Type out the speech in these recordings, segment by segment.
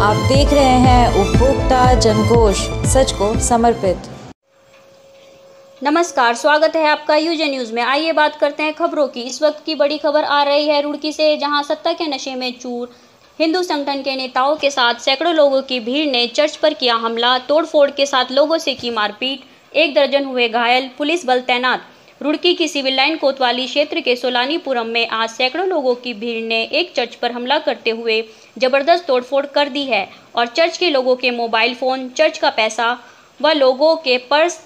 आप देख रहे हैं उपभोक्ता जनघोष, सच को समर्पित। नमस्कार, स्वागत है आपका यूजे न्यूज़ में। आइए बात करते हैं खबरों की। इस वक्त की बड़ी खबर आ रही है रुड़की से, जहां सत्ता के नशे में चूर हिंदू संगठन के नेताओं के साथ सैकड़ों लोगों की भीड़ ने चर्च पर किया हमला, तोड़फोड़ के साथ लोगों से की मारपीट, 1 दर्जन हुए घायल, पुलिस बल तैनात। रुड़की की सिविल लाइन कोतवाली क्षेत्र के सोलानीपुरम में आज सैकड़ों लोगों की भीड़ ने एक चर्च पर हमला करते हुए जबरदस्त तोड़फोड़ कर दी है और चर्च के लोगों के मोबाइल फ़ोन, चर्च का पैसा व लोगों के पर्स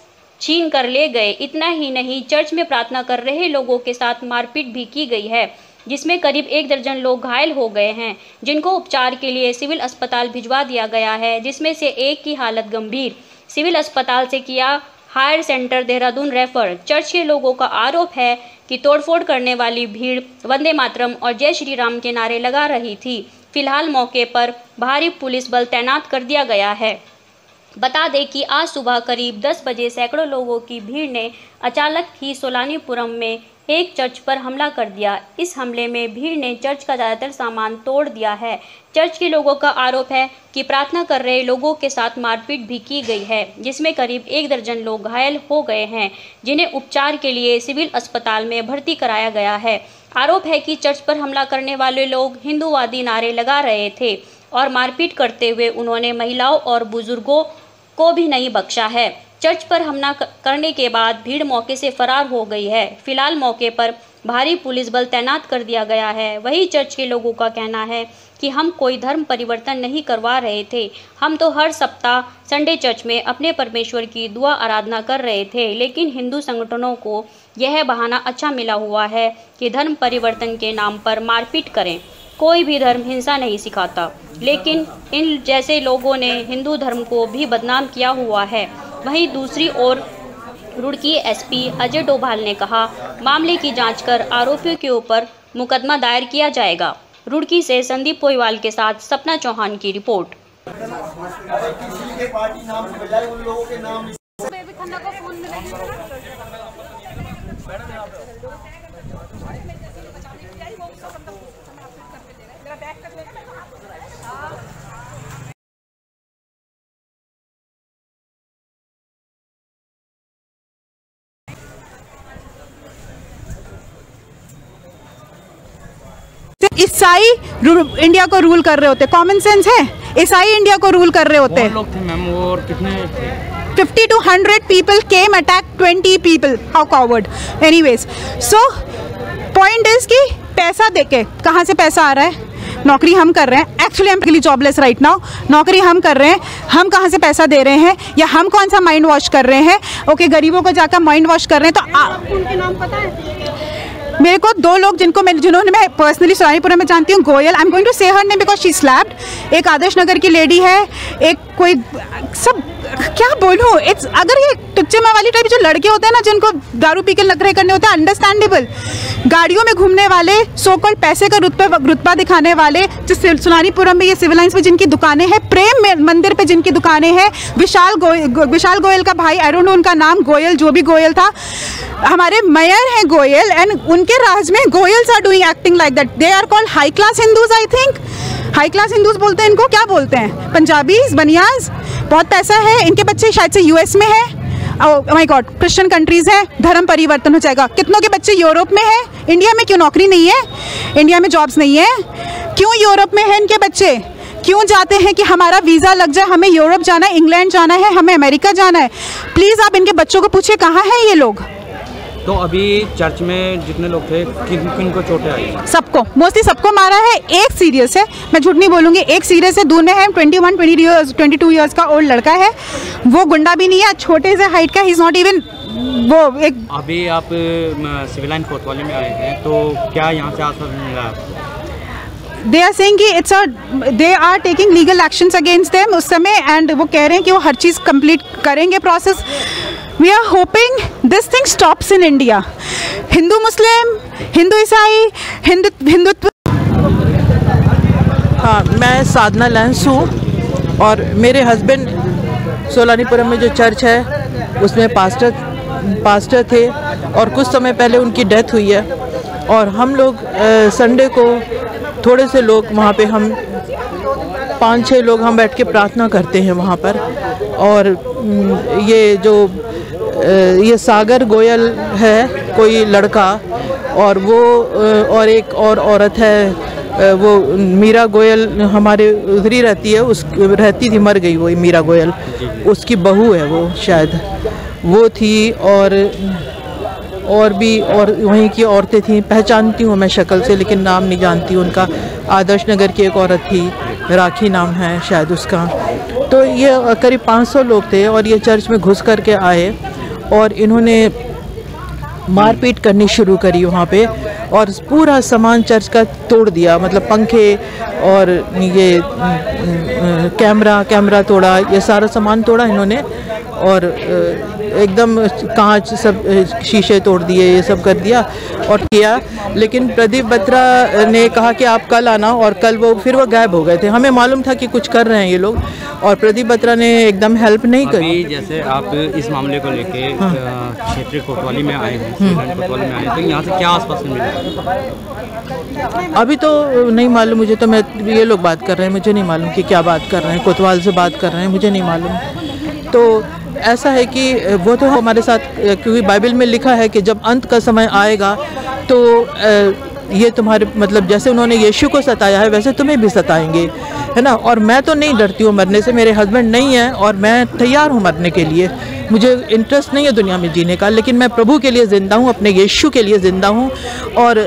छीन कर ले गए। इतना ही नहीं, चर्च में प्रार्थना कर रहे लोगों के साथ मारपीट भी की गई है, जिसमें करीब 1 दर्जन लोग घायल हो गए हैं, जिनको उपचार के लिए सिविल अस्पताल भिजवा दिया गया है, जिसमें से एक की हालत गंभीर। सिविल अस्पताल से किया higher centre Dehradun refer. Church के लोगों का आरोप है कि तोड़फोड़ करने वाली भीड़ वंदे मातरम और जय श्री राम के नारे लगा रही थी। फिलहाल मौके पर भारी पुलिस बल तैनात कर दिया गया है। बता दें कि आज सुबह करीब 10 बजे सैकड़ों लोगों की भीड़ ने अचानक ही सोलानीपुरम में एक चर्च पर हमला कर दिया। इस हमले में भीड़ ने चर्च का ज़्यादातर सामान तोड़ दिया है। चर्च के लोगों का आरोप है कि प्रार्थना कर रहे लोगों के साथ मारपीट भी की गई है, जिसमें करीब 1 दर्जन लोग घायल हो गए हैं, जिन्हें उपचार के लिए सिविल अस्पताल में भर्ती कराया गया है। आरोप है कि चर्च पर हमला करने वाले लोग हिंदूवादी नारे लगा रहे थे और मारपीट करते हुए उन्होंने महिलाओं और बुजुर्गों को भी नहीं बख्शा है। चर्च पर हमला करने के बाद भीड़ मौके से फरार हो गई है। फिलहाल मौके पर भारी पुलिस बल तैनात कर दिया गया है। वहीं चर्च के लोगों का कहना है कि हम कोई धर्म परिवर्तन नहीं करवा रहे थे, हम तो हर सप्ताह संडे चर्च में अपने परमेश्वर की दुआ आराधना कर रहे थे, लेकिन हिंदू संगठनों को यह बहाना अच्छा मिला हुआ है कि धर्म परिवर्तन के नाम पर मारपीट करें। कोई भी धर्म हिंसा नहीं सिखाता, लेकिन इन जैसे लोगों ने हिंदू धर्म को भी बदनाम किया हुआ है। वहीं दूसरी ओर रुड़की एसपी अजय डोभाल ने कहा, मामले की जांच कर आरोपियों के ऊपर मुकदमा दायर किया जाएगा। रुड़की से संदीप पोईवाल के साथ सपना चौहान की रिपोर्ट। ईसाई इंडिया को रूल कर रहे होते, कॉमन सेंस है, ईसाई इंडिया को रूल कर रहे होते। लोग थे मैम, और कितने 50 to 100 people came, attacked 20 people. How coward. Anyways, so point is कि पैसा देके कहाँ से पैसा आ रहा है? नौकरी हम कर रहे हैं, actually I am jobless right now, नौकरी हम कर रहे हैं, हम कहाँ से पैसा दे रहे हैं या हम कौन सा माइंड वॉश कर रहे हैं? ओके, गरीबों को जाकर माइंड वॉश कर रहे हैं। तो उनके नाम पता है मेरे को? 2 लोग जिन्होंने मैं पर्सनली सोलानीपुरम में जानती हूँ, Goyal, I am going to say her name because she slapped. एक आदर्श नगर की लेडी है, एक कोई सब क्या बोलूँ, इट्स अगर ये टुच्चे में वाली टाइप जो लड़के होते हैं ना, जिनको दारू पी के नखरे करने होते हैं, अंडरस्टैंडेबल। गाड़ियों में घूमने वाले, सो कॉल्ड पैसे का रुतबा दिखाने वाले, जो सोलानीपुरम में ये सिविल लाइन्स में जिनकी दुकानें हैं, प्रेम मंदिर पे जिनकी दुकानें हैं, विशाल गोयल का भाई, आई डोंट नो उनका नाम, गोयल जो भी गोयल था, हमारे मेयर हैं गोयल, एंड उनके राज में Goyals are doing acting like that. They are called high class Hindus, I think high class Hindus बोलते हैं इनको, क्या बोलते हैं, पंजाबीज, बनियाज। बहुत पैसा है, इनके बच्चे शायद से यूएस में है, oh my God, Christian countries है, धर्म परिवर्तन हो जाएगा। कितनों के बच्चे यूरोप में है, इंडिया में क्यों नौकरी नहीं है, इंडिया में जॉब्स नहीं है, क्यों यूरोप में है इनके बच्चे? क्यों जाते हैं कि हमारा वीज़ा लग जाए, हमें यूरोप जाना है, इंग्लैंड जाना है, हमें अमेरिका जाना है? प्लीज़ आप इनके बच्चों को पूछिए कहाँ हैं ये लोग। तो अभी चर्च में जितने लोग थे, किन को चोटें आई? सबको, मोस्टली सबको मारा है। एक सीरियस है, मैं झूठ नहीं बोलूँगी, एक सीरियस है। दूर में है 22 ईयर्स का ओल्ड लड़का है, वो गुंडा भी नहीं है, छोटे से हाइट का, ही इज़ नॉट इवन वो एक। अभी आप सिविल लाइन कोतवाली में आए हैं, तो क्या यहाँ से आश्वासन मिला आपको? दे आर सेइंग कि they are taking legal actions against them उस समय, एंड वो कह रहे हैं कि वो हर चीज़ कंप्लीट करेंगे process. We are hoping this thing stops in India. Hindu Muslim, Hindu ईसाई, हिंदुत्व। हाँ, मैं साधना लैंस हूँ और मेरे हस्बैंड सोलानीपुरम में जो चर्च है उसमें पास्टर थे और कुछ समय पहले उनकी डेथ हुई है। और हम लोग संडे को थोड़े से लोग वहाँ पे हम 5-6 लोग हम बैठ के प्रार्थना करते हैं वहाँ पर। और ये सागर गोयल है कोई लड़का, और वो और एक और औरत है, वो मीरा गोयल हमारे उधर ही रहती है, रहती थी, मर गई वो मीरा गोयल, उसकी बहू है वो शायद, वो थी। और भी और वहीं की औरतें थी, पहचानती हूँ मैं शक्ल से लेकिन नाम नहीं जानती उनका। आदर्श नगर की एक औरत थी, राखी नाम है शायद उसका। तो ये करीब 500 लोग थे और ये चर्च में घुस करके आए और इन्होंने मारपीट करनी शुरू करी वहाँ पे, और पूरा सामान चर्च का तोड़ दिया, मतलब पंखे और ये कैमरा तोड़ा, ये सारा सामान तोड़ा इन्होंने, और एकदम कांच सब शीशे तोड़ दिए, ये सब कर दिया और किया। लेकिन प्रदीप बत्रा ने कहा कि आप कल आना, और कल फिर वो गायब हो गए थे। हमें मालूम था कि कुछ कर रहे हैं ये लोग, और प्रदीप बत्रा ने एकदम हेल्प नहीं करी। जैसे आप इस मामले को लेके क्षेत्रीय कोतवाली में आए हैं, कोतवाली में आए हैं, तो यहाँ से क्या आसपास में मिला? अभी तो नहीं मालूम मुझे, तो ये लोग बात कर रहे हैं, मुझे नहीं मालूम कि क्या बात कर रहे हैं, कोतवाल से बात कर रहे हैं, मुझे नहीं मालूम। तो ऐसा है कि वो तो हमारे साथ, क्योंकि बाइबल में लिखा है कि जब अंत का समय आएगा तो ये तुम्हारे, मतलब जैसे उन्होंने यीशु को सताया है वैसे तुम्हें भी सताएंगे, है ना। और मैं तो नहीं डरती हूँ मरने से, मेरे हस्बैंड नहीं हैं और मैं तैयार हूँ मरने के लिए। मुझे इंटरेस्ट नहीं है दुनिया में जीने का, लेकिन मैं प्रभु के लिए ज़िंदा हूँ, अपने यीशु के लिए ज़िंदा हूँ। और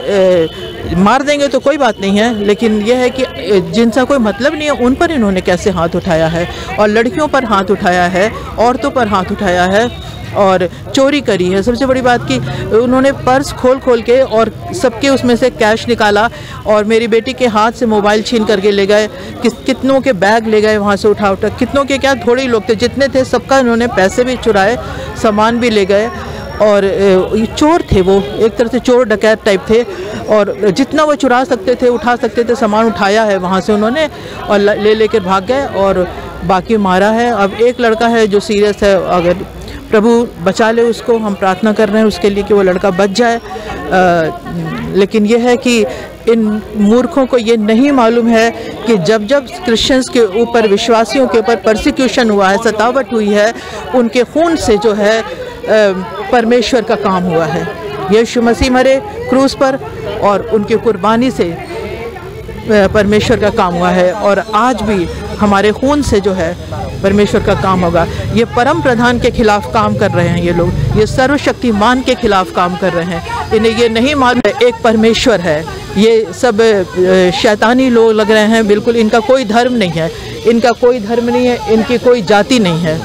मार देंगे तो कोई बात नहीं है, लेकिन यह है कि जिनसा कोई मतलब नहीं है उन पर इन्होंने कैसे हाथ उठाया है, और लड़कियों पर हाथ उठाया है, औरतों पर हाथ उठाया है, और चोरी करी है। सबसे बड़ी बात कि उन्होंने पर्स खोल के और सबके उसमें से कैश निकाला, और मेरी बेटी के हाथ से मोबाइल छीन करके ले गए, कितनों के बैग ले गए वहाँ से उठा, कितनों के क्या, थोड़े ही लोग थे, जितने थे सबका इन्होंने पैसे भी चुराए, सामान भी ले गए। और चोर थे वो, एक तरह से चोर डकैत टाइप थे, और जितना वो चुरा सकते थे, उठा सकते थे, सामान उठाया है वहाँ से उन्होंने, और लेकर भाग गए, और बाकी मारा है। अब एक लड़का है जो सीरियस है, अगर प्रभु बचा ले उसको, हम प्रार्थना कर रहे हैं उसके लिए कि वो लड़का बच जाए। लेकिन यह है कि इन मूर्खों को ये नहीं मालूम है कि जब क्रिश्चियंस के ऊपर, विश्वासियों के ऊपर परसिक्यूशन हुआ है, सतावट हुई है, उनके खून से जो है परमेश्वर का काम हुआ है। यीशु मसीह मरे क्रूस पर और उनकी कुर्बानी से परमेश्वर का काम हुआ है, और आज भी हमारे खून से जो है परमेश्वर का काम होगा। ये परम प्रधान के खिलाफ काम कर रहे हैं ये लोग, ये सर्वशक्तिमान के खिलाफ काम कर रहे हैं। इन्हें ये नहीं मालूम है एक परमेश्वर है। ये सब शैतानी लोग लग रहे हैं, बिल्कुल इनका कोई धर्म नहीं है, इनका कोई धर्म नहीं है, इनकी कोई जाति नहीं है।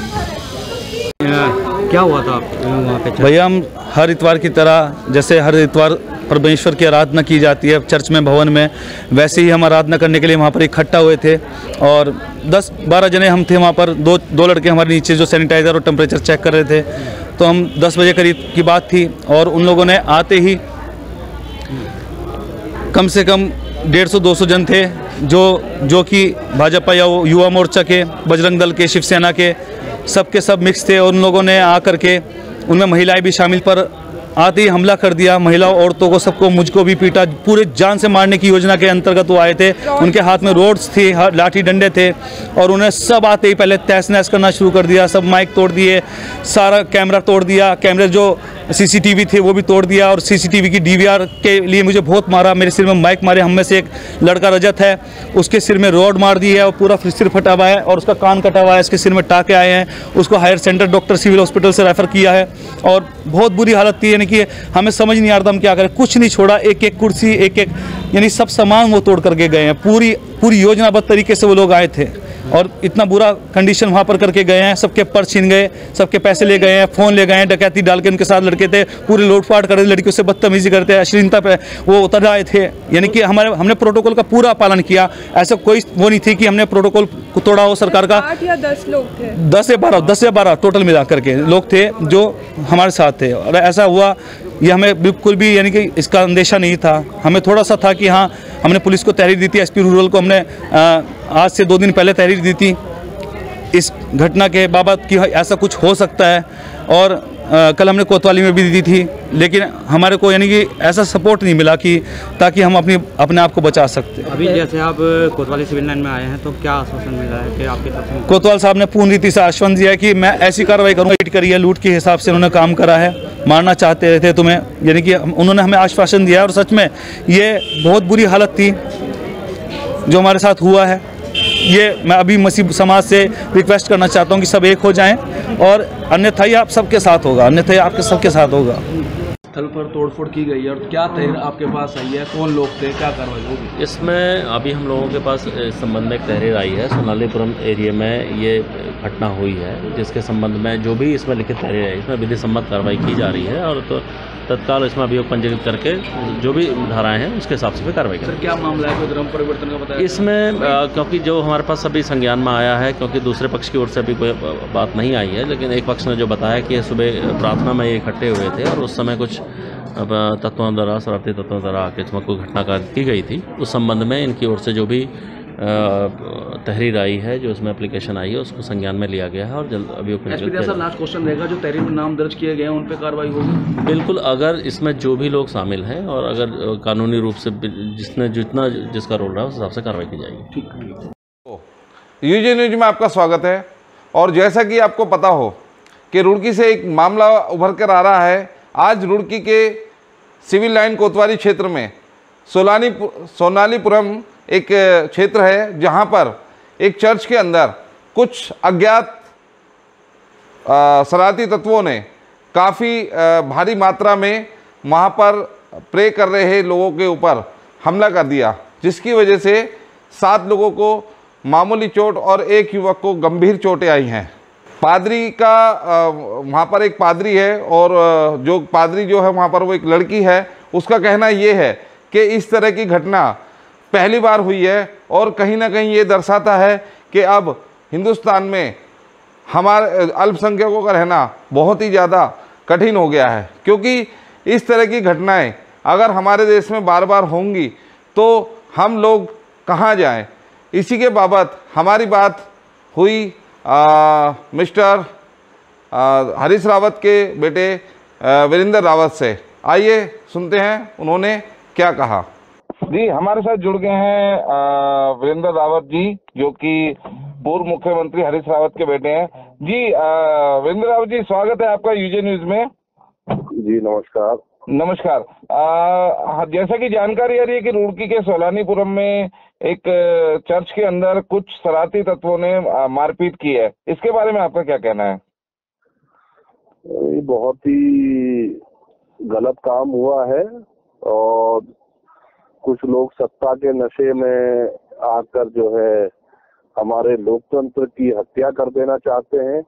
क्या हुआ था आप वहाँ पे? भैया हम हर इतवार की तरह, जैसे हर इतवार परमेश्वर की आराधना की जाती है चर्च में, भवन में, वैसे ही हम आराधना करने के लिए वहाँ पर इकट्ठा हुए थे, और 10-12 जने हम थे वहाँ पर। दो लड़के हमारे नीचे जो सैनिटाइज़र और टेम्परेचर चेक कर रहे थे। तो हम 10 बजे करीब की बात थी, और उन लोगों ने आते ही कम से कम 150-200 जन थे, जो कि भाजपा या युवा मोर्चा के, बजरंग दल के, शिवसेना के, सबके सब मिक्स थे। और उन लोगों ने आकर के, उनमें महिलाएं भी शामिल, पर आते ही हमला कर दिया, महिला औरतों को, सबको, मुझको भी पीटा। पूरे जान से मारने की योजना के अंतर्गत वो आए थे। उनके हाथ में रोड्स थी, लाठी डंडे थे, और उन्हें सब आते ही पहले तहस नहस करना शुरू कर दिया। सब माइक तोड़ दिए, सारा कैमरा तोड़ दिया, कैमरे जो सीसीटीवी थे वो भी तोड़ दिया, और सीसीटीवी की डीवीआर के लिए मुझे बहुत मारा, मेरे सिर में माइक मारे। हम में से एक लड़का रजत है, उसके सिर में रोड मार दी है, और पूरा सिर फटा हुआ है, और उसका कान कटा हुआ है, इसके सिर में टाके आए हैं। उसको higher centre doctor civil hospital से रेफ़र किया है, और बहुत बुरी हालत थी। यानी कि हमें समझ नहीं आ रहा था हम क्या करें, कुछ नहीं छोड़ा, एक कुर्सी, एक यानी सब सामान वो तोड़ करके गए हैं। पूरी योजनाबद्ध तरीके से वो लोग आए थे, और इतना बुरा कंडीशन वहाँ पर करके गए हैं। सबके पर्स छीन गए, सबके पैसे ले गए हैं, फ़ोन ले गए हैं, डकैती डाल के उनके साथ लड़के थे, पूरे लूटपाट कर रहे थे, लड़कियों से बदतमीजी करते, अश्लीलता पे वो उतर आए थे। यानी कि हमने प्रोटोकॉल का पूरा पालन किया। ऐसा कोई वो नहीं थी कि हमने प्रोटोकॉल को तोड़ा हो सरकार का। 8 या 10 लोग थे, 10 या 12 टोटल मिला करके लोग थे जो हमारे साथ थे, और ऐसा हुआ ये हमें बिल्कुल भी, यानी कि इसका अंदेशा नहीं था। हमें थोड़ा सा था कि हाँ, हमने पुलिस को तहरीर दी थी, एसपी रूरल को हमने आज से 2 दिन पहले तहरीर दी थी इस घटना के बाबत कि ऐसा कुछ हो सकता है। और कल हमने कोतवाली में भी दी थी, लेकिन हमारे को यानी कि ऐसा सपोर्ट नहीं मिला कि ताकि हम अपने आप को बचा सकते। अभी जैसे आप कोतवाली सिविल लाइन में आए हैं तो क्या आश्वासन मिला है कि आपकी तरफ से? कोतवाल साहब ने पूर्ण रीति से आश्वासन दिया है कि मैं ऐसी कार्रवाई करूँगा। लूट करी है, लूट के हिसाब से उन्होंने काम करा है, मारना चाहते थे तुम्हें, यानी कि उन्होंने हमें आश्वासन दिया है। और सच में ये बहुत बुरी हालत थी जो हमारे साथ हुआ है। ये मैं अभी मसीह समाज से रिक्वेस्ट करना चाहता हूँ कि सब एक हो जाएं, और अन्यथा ही आप सबके साथ होगा, अन्यथा ही आपके सबके साथ होगा। स्थल पर तोड़फोड़ की गई है और क्या तहरीर आपके पास आई है, कौन लोग थे, क्या कार्रवाई होगी? इसमें अभी हम लोगों के पास इस संबंध में एक तहरीर आई है। सोनालीपुरम एरिया में ये घटना हुई है, जिसके संबंध में जो भी इसमें लिखित तहरीर है इसमें विधि सम्मत कार्रवाई की जा रही है, और तो तत्काल इसमें अभियोग पंजीकृत करके जो भी धाराएं हैं उसके हिसाब से भी कार्रवाई करें। सर क्या मामला है, कोई धर्म परिवर्तन का बताया? इसमें क्योंकि जो हमारे पास अभी संज्ञान में आया है, क्योंकि दूसरे पक्ष की ओर से अभी कोई बात नहीं आई है, लेकिन एक पक्ष ने जो बताया कि सुबह प्रार्थना में ये इकट्ठे हुए थे और उस समय कुछ तत्वों द्वारा, शरारती तत्वों द्वारा आके इसमें कोई घटना की गई थी। उस संबंध में इनकी ओर से जो भी तहरीर आई है, जो उसमें एप्लीकेशन आई है, उसको संज्ञान में लिया गया है और जल्द अभियोग एसपी साहब लास्ट क्वेश्चन रहेगा, जो तहरीर में नाम दर्ज किए गए हैं उन पर कार्रवाई होगी? बिल्कुल, अगर इसमें जो भी लोग शामिल हैं और अगर कानूनी रूप से जिसका रोल रहा है उस हिसाब से कार्रवाई की जाएगी। ठीक। यूजी न्यूज में आपका स्वागत है। और जैसा कि आपको पता हो कि रुड़की से एक मामला उभर कर आ रहा है। आज रुड़की के सिविल लाइन कोतवाली क्षेत्र में सोनालीपुरम एक क्षेत्र है, जहां पर एक चर्च के अंदर कुछ अज्ञात शरारती तत्वों ने काफ़ी भारी मात्रा में वहां पर प्रे कर रहे लोगों के ऊपर हमला कर दिया, जिसकी वजह से 7 लोगों को मामूली चोट और एक युवक को गंभीर चोटें आई हैं। पादरी का वहाँ पर एक पादरी है, और जो पादरी जो है वहाँ पर वो एक लड़की है। उसका कहना ये है कि इस तरह की घटना पहली बार हुई है, और कहीं ना कहीं ये दर्शाता है कि अब हिंदुस्तान में हमारे अल्पसंख्यकों का रहना बहुत ही ज़्यादा कठिन हो गया है, क्योंकि इस तरह की घटनाएं अगर हमारे देश में बार बार होंगी तो हम लोग कहाँ जाएं। इसी के बाबत हमारी बात हुई मिस्टर हरीश रावत के बेटे वीरेंद्र रावत से। आइए सुनते हैं उन्होंने क्या कहा। जी, हमारे साथ जुड़ गए हैं वीरेंद्र रावत जी, जो कि पूर्व मुख्यमंत्री हरीश रावत के बेटे हैं। जी वीरेंद्र रावत जी, स्वागत है आपका यूजे न्यूज में। जी नमस्कार। नमस्कार। जैसा कि जानकारी आ रही है कि रुड़की के सोलानीपुरम में एक चर्च के अंदर कुछ शरारती तत्वों ने मारपीट की है, इसके बारे में आपका क्या कहना है? ये बहुत ही गलत काम हुआ है, और कुछ लोग सत्ता के नशे में आकर जो है हमारे लोकतंत्र की हत्या कर देना चाहते हैं।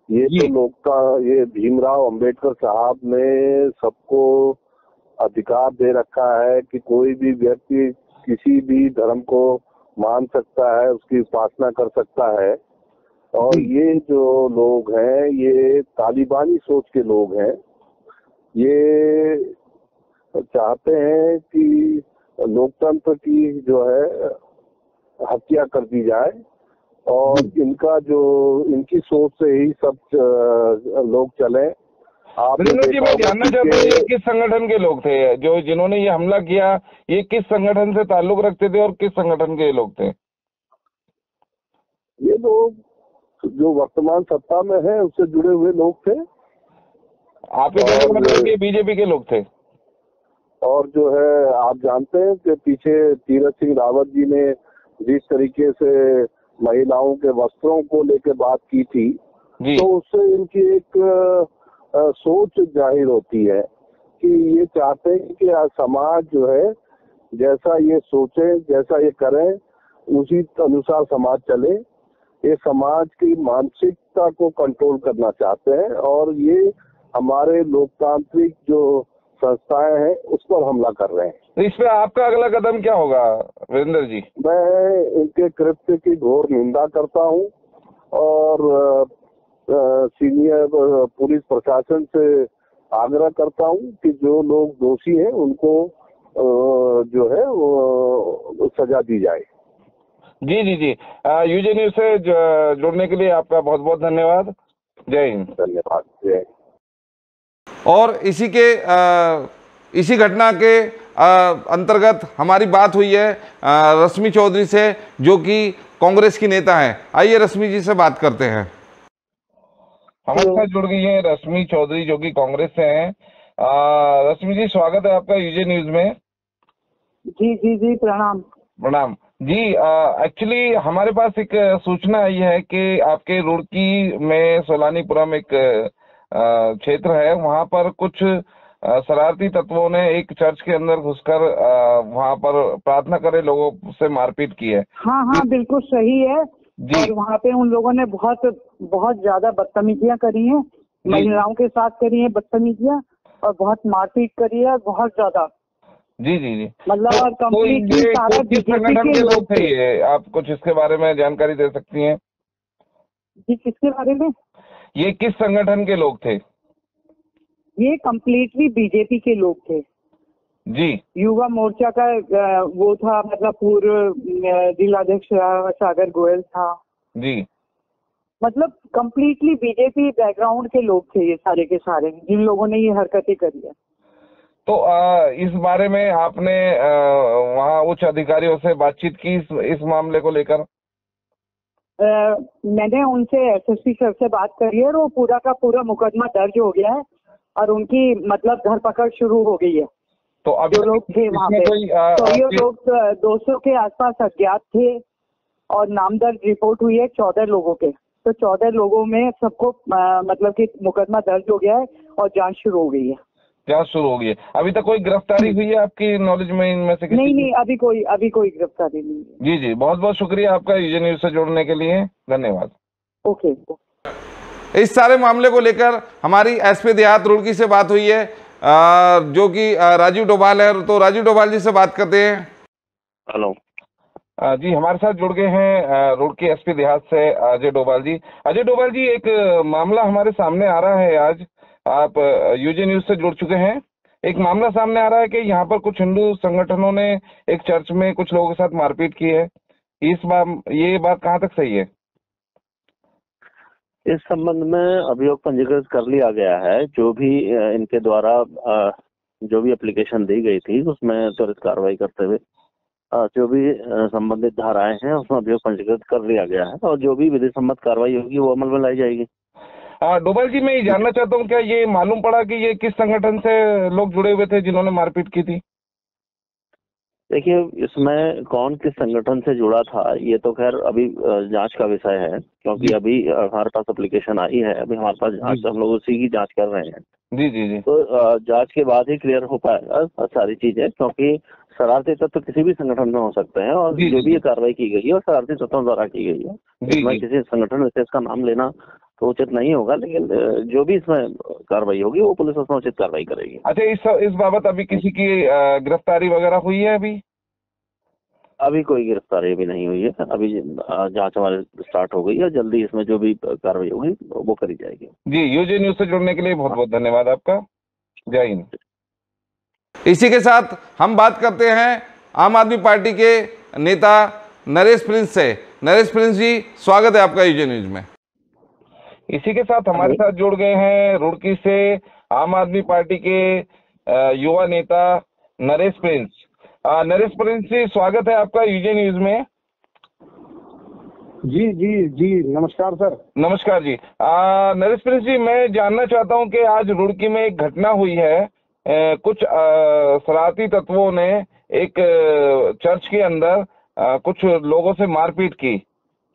ये भीमराव अंबेडकर साहब ने सबको अधिकार दे रखा है कि कोई भी व्यक्ति किसी भी धर्म को मान सकता है, उसकी उपासना कर सकता है। और ये जो लोग हैं ये तालिबानी सोच के लोग हैं। ये चाहते हैं कि लोकतंत्र की जो है हत्या कर दी जाए, और इनकी सोच से ही सब लोग चले। आप जी, मैं जानना चाहता हूँ ये किस संगठन के लोग थे जिन्होंने ये हमला किया? ये किस संगठन से ताल्लुक रखते थे और किस संगठन के लोग थे? ये लोग जो वर्तमान सत्ता में है उससे जुड़े हुए लोग थे। आपके मतलब ये बीजेपी के लोग थे। और जो है आप जानते हैं कि पीछे तीरथ सिंह रावत जी ने जिस तरीके से महिलाओं के वस्त्रों को लेकर बात की थी, तो उससे इनकी एक सोच जाहिर होती है कि ये चाहते हैं कि समाज जो है जैसा ये सोचे, जैसा ये करें, उसी अनुसार समाज चले। ये समाज की मानसिकता को कंट्रोल करना चाहते हैं, और ये हमारे लोकतांत्रिक जो संस्थाएं हैं उस पर हमला कर रहे हैं। इस पे आपका अगला कदम क्या होगा वीरेंद्र जी? मैं इनके कृत्य की घोर निंदा करता हूं, और सीनियर पुलिस प्रशासन से आग्रह करता हूं कि जो लोग दोषी हैं उनको जो है वो सजा दी जाए। जी जी जी, यूजे न्यूज से जुड़ने के लिए आपका बहुत बहुत धन्यवाद। जय हिंद। धन्यवाद। जय हिंद। और इसी घटना के अंतर्गत हमारी बात हुई है रश्मि चौधरी से, जो कि कांग्रेस की नेता हैं। आइए रश्मि जी से बात करते हैं। हमारे साथ जुड़ गई हैं रश्मि चौधरी, जो कि कांग्रेस से हैं। रश्मि जी, स्वागत है आपका यूजे न्यूज में। जी जी जी, प्रणाम। प्रणाम जी। एक्चुअली हमारे पास एक सूचना आई है कि आपके रुड़की में सोलानीपुरम एक क्षेत्र है, वहां पर कुछ शरारती तत्वों ने एक चर्च के अंदर घुसकर वहां पर प्रार्थना करे लोगों से मारपीट की है। हाँ हाँ, बिल्कुल सही है। और वहाँ पे उन लोगों ने बहुत ज्यादा बदतमीजियां करी हैं, महिलाओं के साथ करी हैं बदतमीजियां, और बहुत मारपीट करी है, बहुत ज्यादा। जी जी जी, मतलब और कंप्लीटली सारा बीजेपी के लोग थे। ये आप कुछ इसके बारे में जानकारी दे सकती हैं? जी, किसके बारे में? ये किस संगठन के लोग थे? ये कंप्लीटली बीजेपी के लोग थे जी। युवा मोर्चा का वो था, मतलब पूर्व जिलाध्यक्ष सागर गोयल था जी। मतलब कंप्लीटली बीजेपी बैकग्राउंड के लोग थे ये सारे के सारे, जिन लोगों ने ये हरकतें करी है। तो इस बारे में आपने वहाँ उच्च अधिकारियों से बातचीत की इस मामले को लेकर? मैंने उनसे एसएसपी सर से बात करी है, और वो पूरा का पूरा मुकदमा दर्ज हो गया है, और उनकी मतलब धरपकड़ शुरू हो गई है। तो अभी जो लोग थे वहाँ पे, तो ये लोग 200 के आसपास अज्ञात थे, और नामदर्ज रिपोर्ट हुई है 14 लोगों के। तो 14 लोगों में सबको मतलब कि मुकदमा दर्ज हो गया है, और जांच शुरू हो गई है। जांच शुरू हो गई है। अभी तक कोई गिरफ्तारी हुई है आपकी नॉलेज में इनमें से? नहीं, अभी कोई गिरफ्तारी नहीं है। जी जी, बहुत बहुत शुक्रिया आपका यूजे न्यूज से जुड़ने के लिए, धन्यवाद। ओके। इस सारे मामले को लेकर हमारी एसपी देहात रुड़की से बात हुई है, जो कि राजीव डोभाल है। तो राजीव डोभाल जी से बात करते हैं। हेलो जी, हमारे साथ जुड़ गए हैं रुड़की एसपी देहात से अजय डोभाल जी। अजय डोभाल जी, एक मामला हमारे सामने आ रहा है। आज आप यूजे न्यूज से जुड़ चुके हैं। एक मामला सामने आ रहा है कि यहाँ पर कुछ हिंदू संगठनों ने एक चर्च में कुछ लोगों के साथ मारपीट की है। ये बात कहाँ तक सही है? इस संबंध में अभियोग पंजीकृत कर लिया गया है। जो भी इनके द्वारा जो भी एप्लीकेशन दी गई थी, उसमें त्वरित कार्रवाई करते हुए जो भी संबंधित धाराएं हैं उसमें अभियोग पंजीकृत कर लिया गया है, और जो भी विधि सम्मत कार्रवाई होगी वो अमल में लाई जाएगी। डोभाल जी, मैं ये जानना चाहता हूँ, क्या ये मालूम पड़ा कि ये किस संगठन से लोग जुड़े हुए थे जिन्होंने मारपीट की थी? देखिए, इसमें कौन किस संगठन से जुड़ा था ये तो खैर अभी जांच का विषय है, क्योंकि अभी हमारे पास एप्लीकेशन आई है, अभी हमारे पास जांच, हम लोग उसी की जांच कर रहे हैं। जी जी जी। तो जांच के बाद ही क्लियर हो पाएगा सारी चीजें, क्योंकि शरारती तत्व किसी भी संगठन में हो सकते हैं, और जो भी ये कार्रवाई की गई है वो शरारती तत्वों द्वारा की गई है। इसमें किसी संगठन विशेष का नाम लेना तो उचित नहीं होगा, लेकिन जो भी इसमें कार्रवाई होगी वो पुलिस उसमें उचित कार्रवाई करेगी। अच्छा, इस बाबत अभी किसी की गिरफ्तारी वगैरह हुई है? अभी कोई गिरफ्तारी भी नहीं हुई है। अभी जांच हमारे स्टार्ट हो गई है, जल्दी इसमें जो भी कार्रवाई होगी वो करी जाएगी। जी, यूजे न्यूज से जुड़ने के लिए बहुत बहुत धन्यवाद आपका। जय हिंद। इसी के साथ हम बात करते हैं आम आदमी पार्टी के नेता नरेश प्रिंस से। नरेश प्रिंस जी, स्वागत है आपका यूजे न्यूज में। इसी के साथ हमारे साथ जुड़ गए हैं रुड़की से आम आदमी पार्टी के युवा नेता नरेश प्रिंस। नरेश प्रिंस जी, स्वागत है आपका यूजे न्यूज में। जी जी जी, नमस्कार सर। नमस्कार जी। नरेश प्रिंस जी, मैं जानना चाहता हूं कि आज रुड़की में एक घटना हुई है। कुछ शरारती तत्वों ने एक चर्च के अंदर कुछ लोगों से मारपीट की,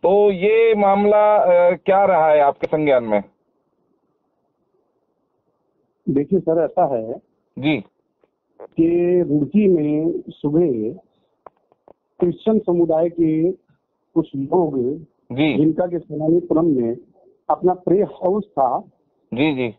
तो ये मामला क्या रहा है आपके संज्ञान में? देखिए सर, ऐसा है जी कि रुड़की में सुबह क्रिश्चियन समुदाय के कुछ लोग जिनका के सोलानीपुरम में अपना प्रे हाउस था। जी जी।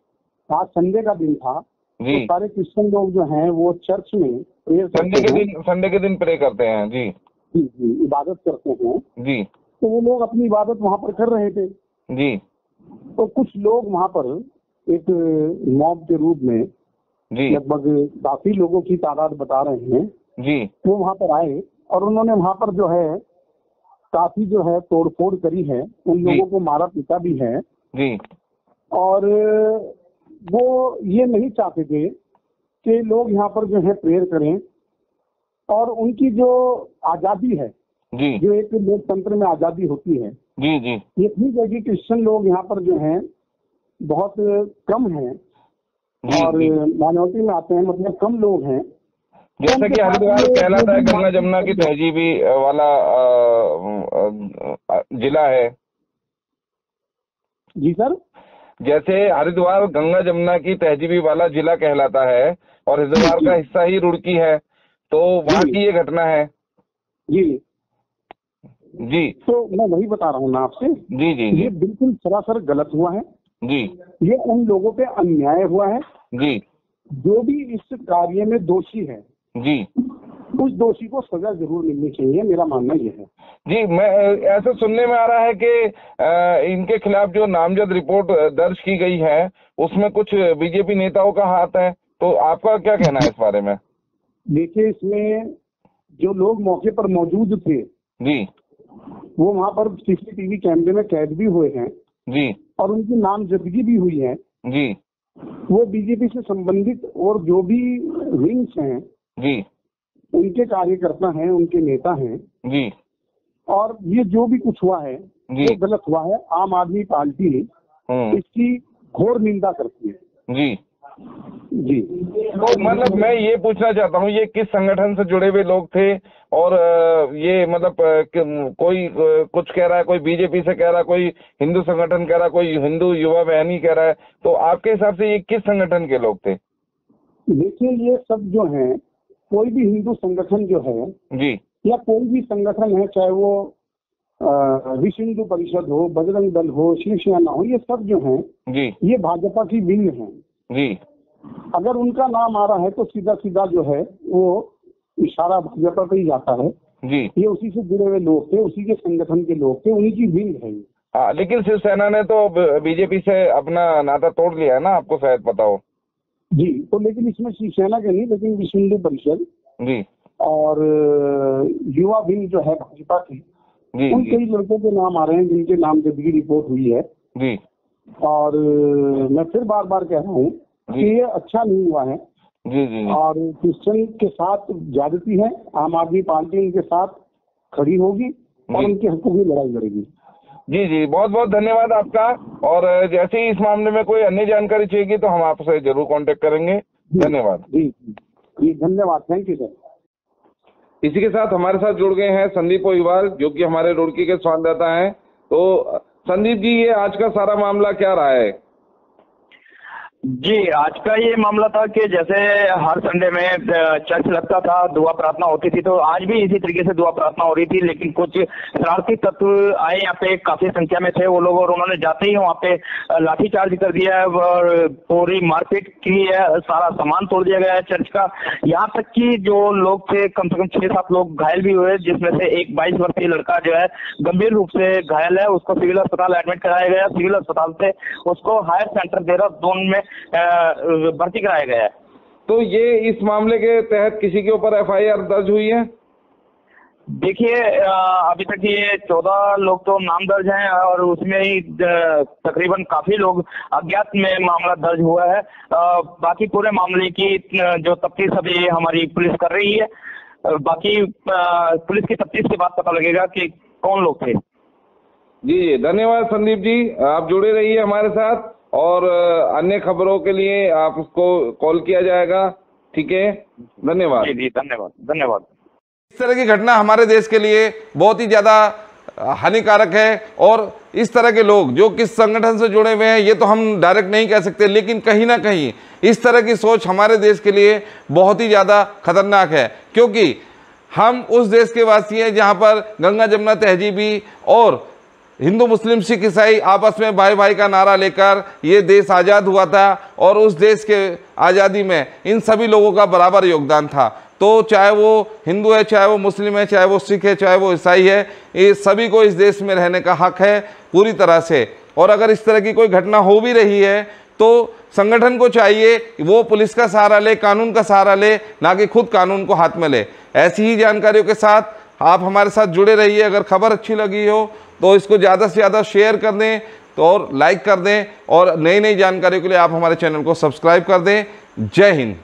आज संडे का दिन था। जी। तो सारे क्रिश्चियन लोग जो हैं वो चर्च में प्रेयर संडे के दिन प्रे करते हैं। जी जी जी, इबादत करते हैं। जी। तो वो लोग अपनी इबादत वहाँ पर कर रहे थे। जी। तो कुछ लोग वहाँ पर एक मॉब के रूप में लगभग काफी लोगों की तादाद बता रहे हैं जी, वो वहाँ पर आए, और उन्होंने वहाँ पर जो है काफी जो है तोड़फोड़ करी है। उन लोगों को मारा पीटा भी है जी। और वो ये नहीं चाहते थे कि लोग यहाँ पर जो है प्रेयर करें, और उनकी जो आजादी है जी, जो एक लोकतंत्र में आजादी होती है जी जी, ये ठीक है कि क्रिश्चियन लोग यहाँ पर जो हैं बहुत कम हैं और माइनॉरिटी में आते हैं, मतलब कम लोग हैं। जैसा कि हरिद्वार कहलाता है गंगा जमुना की तहजीबी वाला जिला है। जी सर, जैसे हरिद्वार गंगा जमुना की तहजीबी वाला जिला कहलाता है और हरिद्वार का हिस्सा ही रुड़की है, तो वहाँ की ये घटना है। जी जी, तो मैं वही बता रहा हूँ ना आपसे। जी जी, ये बिल्कुल सरासर गलत हुआ है जी, ये उन लोगों पे अन्याय हुआ है जी, जो भी इस कार्य में दोषी है जी, उस दोषी को सजा जरूर मिलनी चाहिए, मेरा मानना ये है। जी। मैं ऐसा सुनने में आ रहा है कि इनके खिलाफ जो नामजद रिपोर्ट दर्ज की गई है उसमें कुछ बीजेपी नेताओं का हाथ है, तो आपका क्या कहना है इस बारे में? देखिए, इसमें जो लोग मौके पर मौजूद थे जी, वो वहाँ पर सीसीटीवी कैमरे में कैद भी हुए हैं जी, और उनकी नामजदगी भी हुई है जी, वो बीजेपी से संबंधित और जो भी विंग्स हैं जी, उनके कार्यकर्ता हैं, उनके नेता हैं जी, और ये जो भी कुछ हुआ है जी, वो गलत हुआ है। आम आदमी पार्टी इसकी घोर निंदा करती है। जी जी, तो मतलब मैं ये पूछना चाहता हूँ, ये किस संगठन से जुड़े हुए लोग थे और ये मतलब कोई कुछ कह रहा है, कोई बीजेपी से कह रहा है, कोई हिंदू संगठन कह रहा है, कोई हिंदू युवा बहनी कह रहा है, तो आपके हिसाब से ये किस संगठन के लोग थे? देखिए, ये सब जो हैं कोई भी हिंदू संगठन जो है जी, या कोई भी संगठन है, चाहे वो विश्व हिंदू परिषद हो, बजरंग दल हो, शिवसेना हो, ये सब जो हैं जी, ये भाजपा की विंग है। जी, अगर उनका नाम आ रहा है तो सीधा सीधा जो है वो इशारा भाजपा पे ही जाता है। जी, ये उसी से जुड़े हुए लोग थे, उसी के संगठन के लोग थे, उन्हीं की विंग है। हाँ, लेकिन शिवसेना ने तो बीजेपी से अपना नाता तोड़ लिया है ना, आपको शायद पता हो। जी, तो लेकिन इसमें शिवसेना के नहीं, लेकिन विश्व हिंदू परिषद जी और युवा विंग जो है भाजपा की, जी, उन कई लड़कों के नाम आ रहे हैं जिनके नामजदगी रिपोर्ट हुई है। जी, और मैं फिर बार बार कह रहा हूँ कि ये अच्छा नहीं हुआ है। जी, जी, और क्रिश्चियन के साथ ज्यादती है, आम आदमी पार्टी उनके साथ खड़ी होगी और उनके हकों की लड़ाई लड़ेगी। जी जी, बहुत बहुत धन्यवाद आपका। और जैसे ही इस मामले में कोई अन्य जानकारी चाहिए तो हम आपसे जरूर कांटेक्ट करेंगे। धन्यवाद। जी जी, धन्यवाद, थैंक यू सर। इसी के साथ हमारे साथ जुड़ गए हैं संदीप ओहिवाल, जो कि हमारे रुड़की के संवाददाता हैं। तो संदीप जी, ये आज का सारा मामला क्या रहा है? जी, आज का ये मामला था कि जैसे हर संडे में चर्च लगता था, दुआ प्रार्थना होती थी, तो आज भी इसी तरीके से दुआ प्रार्थना हो रही थी। लेकिन कुछ शरारती तत्व आए यहाँ पे, काफी संख्या में थे वो लोग, और उन्होंने जाते ही वहाँ पे लाठीचार्ज कर दिया है और पूरी मारपीट की है, सारा सामान तोड़ दिया गया है चर्च का। यहाँ तक कि जो लोग थे, कम से कम 6-7 लोग घायल भी हुए, जिसमें से एक 22 वर्षीय लड़का जो है गंभीर रूप से घायल है, उसको सिविल अस्पताल एडमिट कराया गया। सिविल अस्पताल से उसको हायर सेंटर देहरादून में भर्ती कराया गया है। तो ये इस मामले के तहत किसी के ऊपर एफआईआर दर्ज हुई है? देखिए, अभी तक ये 14 लोग तो नाम दर्ज हैं और उसमें ही तकरीबन काफी लोग अज्ञात में मामला दर्ज हुआ है। बाकी पूरे मामले की जो तफ्तीश अभी हमारी पुलिस कर रही है। बाकी पुलिस की तफ्तीश के बाद पता लगेगा कि कौन लोग थे। जी, धन्यवाद संदीप जी, आप जुड़े रहिए हमारे साथ और अन्य खबरों के लिए आप उसको कॉल किया जाएगा। ठीक है, धन्यवाद। जी, धन्यवाद, धन्यवाद। इस तरह की घटना हमारे देश के लिए बहुत ही ज़्यादा हानिकारक है और इस तरह के लोग जो किस संगठन से जुड़े हुए हैं ये तो हम डायरेक्ट नहीं कह सकते, लेकिन कहीं ना कहीं इस तरह की सोच हमारे देश के लिए बहुत ही ज़्यादा खतरनाक है, क्योंकि हम उस देश के वासी हैं जहाँ पर गंगा जमुना तहजीबी और हिंदू मुस्लिम सिख ईसाई आपस में भाई भाई का नारा लेकर ये देश आज़ाद हुआ था और उस देश के आज़ादी में इन सभी लोगों का बराबर योगदान था। तो चाहे वो हिंदू है, चाहे वो मुस्लिम है, चाहे वो सिख है, चाहे वो ईसाई है, ये सभी को इस देश में रहने का हक है पूरी तरह से। और अगर इस तरह की कोई घटना हो भी रही है तो संगठन को चाहिए वो पुलिस का सहारा ले, कानून का सहारा ले, ना कि खुद कानून को हाथ में ले। ऐसी ही जानकारियों के साथ आप हमारे साथ जुड़े रहिए। अगर खबर अच्छी लगी हो तो इसको ज़्यादा से ज़्यादा शेयर कर दें तो और लाइक कर दें और नई नई जानकारियों के लिए आप हमारे चैनल को सब्सक्राइब कर दें। जय हिंद।